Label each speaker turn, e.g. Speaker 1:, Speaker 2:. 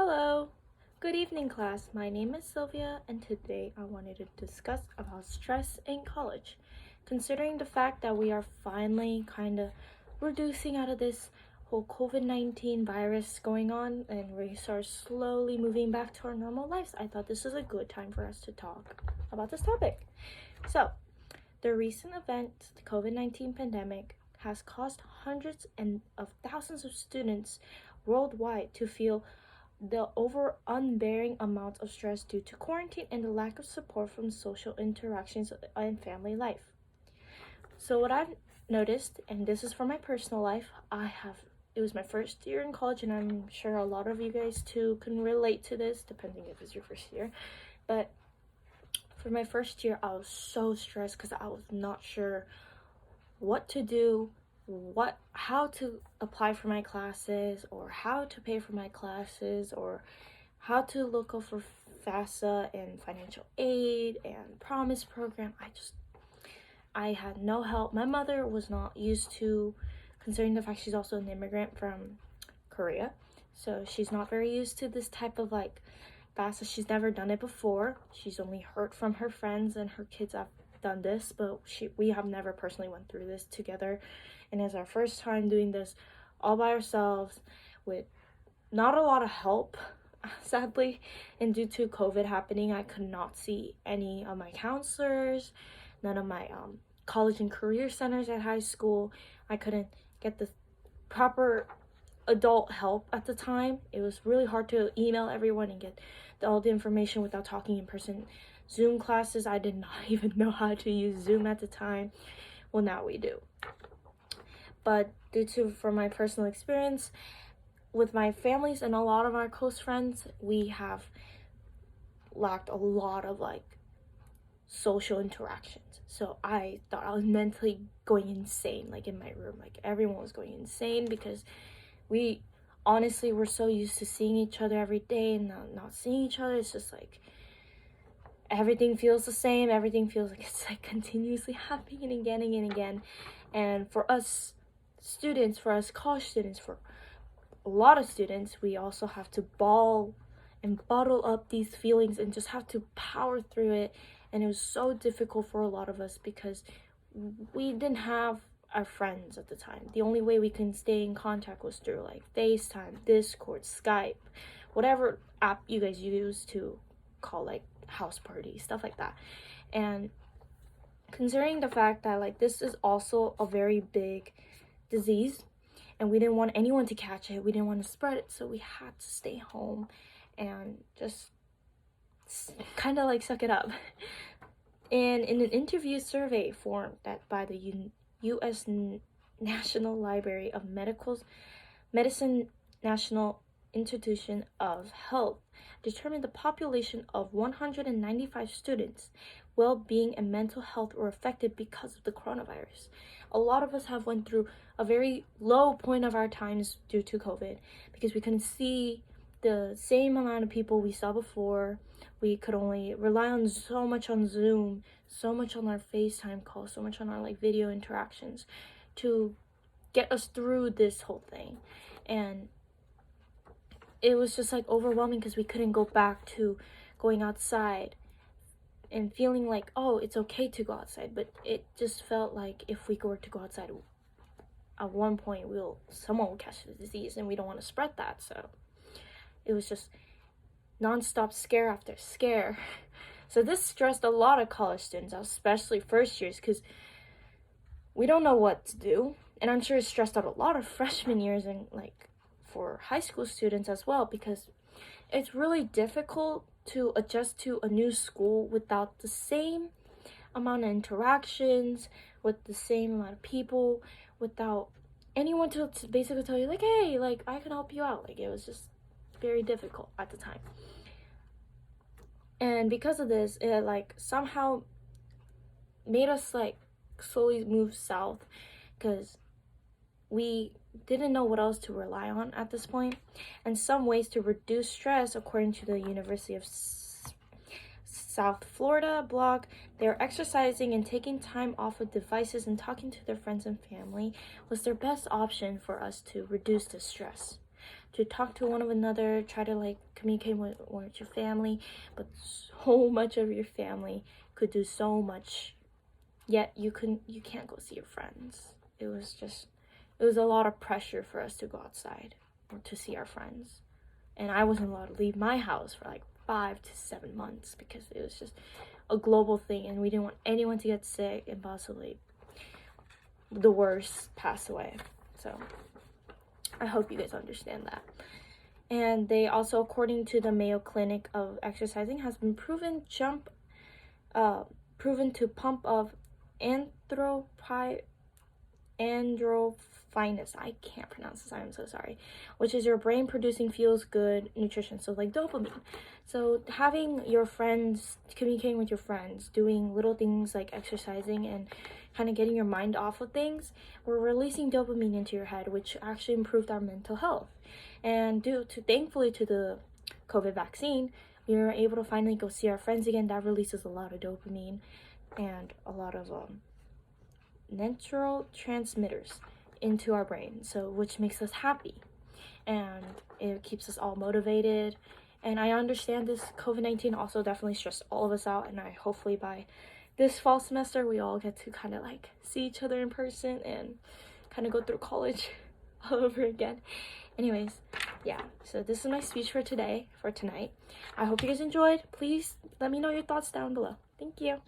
Speaker 1: Hello, good evening class. My name is Sylvia and today I wanted to discuss about stress in college. Considering the fact that we are finally kind of reducing out of this whole COVID-19 virus going on and we start slowly moving back to our normal lives, I thought this is a good time for us to talk about this topic. So, the recent event, the COVID-19 pandemic, has caused hundreds of thousands of students worldwide to feel the over unbearing amount of stress due to quarantine and the lack of support from social interactions and family life. So what I've noticed, and this is for my personal life, it was my first year in college, and I'm sure a lot of you guys too can relate to this, depending if it's your first year. But for my first year, I was so stressed because I was not sure what to do, how to apply for my classes, or how to pay for my classes, or how to look up for FAFSA and financial aid and promise program. I had no help. My mother was not used to, considering the fact she's also an immigrant from Korea, so she's not very used to this type of like FAFSA. She's never done it before. She's only heard from her friends and her kids have done this, but we have never personally went through this together, and it's our first time doing this all by ourselves with not a lot of help, sadly. And due to COVID happening, I could not see any of my counselors, none of my college and career centers at high school. I couldn't get the proper adult help at the time. It was really hard to email everyone and get all the information without talking in person. Zoom classes, I did not even know how to use Zoom at the time. Well, now we do. But from my personal experience with my families and a lot of our close friends, we have lacked a lot of like social interactions. So I thought I was mentally going insane, like in my room. Like everyone was going insane because we honestly were so used to seeing each other every day and not seeing each other. It's just like everything feels the same. Everything feels like it's like continuously happening again and again. And for us students, for us college students, for a lot of students, we also have to ball and bottle up these feelings and just have to power through it. And it was so difficult for a lot of us because we didn't have our friends at the time. The only way we can stay in contact was through like FaceTime, Discord, Skype, whatever app you guys use to call like house parties, stuff like that. And considering the fact that like this is also a very big disease and we didn't want anyone to catch it, we didn't want to spread it, so we had to stay home and just kind of like suck it up. And in an interview survey formed that by the U.S. National Library of Medicine National Institution of Health determined the population of 195 students' well-being and mental health were affected because of the coronavirus. A lot of us have went through a very low point of our times due to COVID because we couldn't see the same amount of people we saw before. We could only rely on so much on Zoom, so much on our FaceTime calls, so much on our like video interactions to get us through this whole thing. And it was just like overwhelming because we couldn't go back to going outside and feeling like, oh, it's okay to go outside. But it just felt like if we were to go outside, at one point someone will catch the disease and we don't want to spread that. So it was just non-stop scare after scare. So this stressed a lot of college students, especially first years, because we don't know what to do. And I'm sure it stressed out a lot of freshman years and like for high school students as well, because it's really difficult to adjust to a new school without the same amount of interactions, with the same amount of people, without anyone to basically tell you like, hey, like I can help you out. Like it was just very difficult at the time. And because of this, it like somehow made us like slowly move south because we didn't know what else to rely on at this point. And some ways to reduce stress, according to the University of South Florida blog, they're exercising and taking time off of devices and talking to their friends and family was their best option for us to reduce the stress. to talk to one another, try to like communicate with your family, but so much of your family could do so much, yet you can't go see your friends. It was a lot of pressure for us to go outside or to see our friends, and I wasn't allowed to leave my house for like 5 to 7 months because it was just a global thing, and we didn't want anyone to get sick and possibly the worst pass away. So I hope you guys understand that. And they also, according to the Mayo Clinic of exercising, has been proven to pump of androphinus. I can't pronounce this, I'm so sorry. Which is your brain producing feels good nutrition, so like dopamine. So having your friends, communicating with your friends, doing little things like exercising and kind of getting your mind off of things, we're releasing dopamine into your head, which actually improved our mental health. And thankfully to the COVID vaccine, we were able to finally go see our friends again. That releases a lot of dopamine and a lot of neurotransmitters into our brain, so which makes us happy, and it keeps us all motivated. And I understand this COVID-19 also definitely stressed all of us out, and I hopefully by this fall semester we all get to kind of like see each other in person and kind of go through college all over again. Anyways, yeah, so this is my speech for tonight. I hope you guys enjoyed. Please let me know your thoughts down below. Thank you.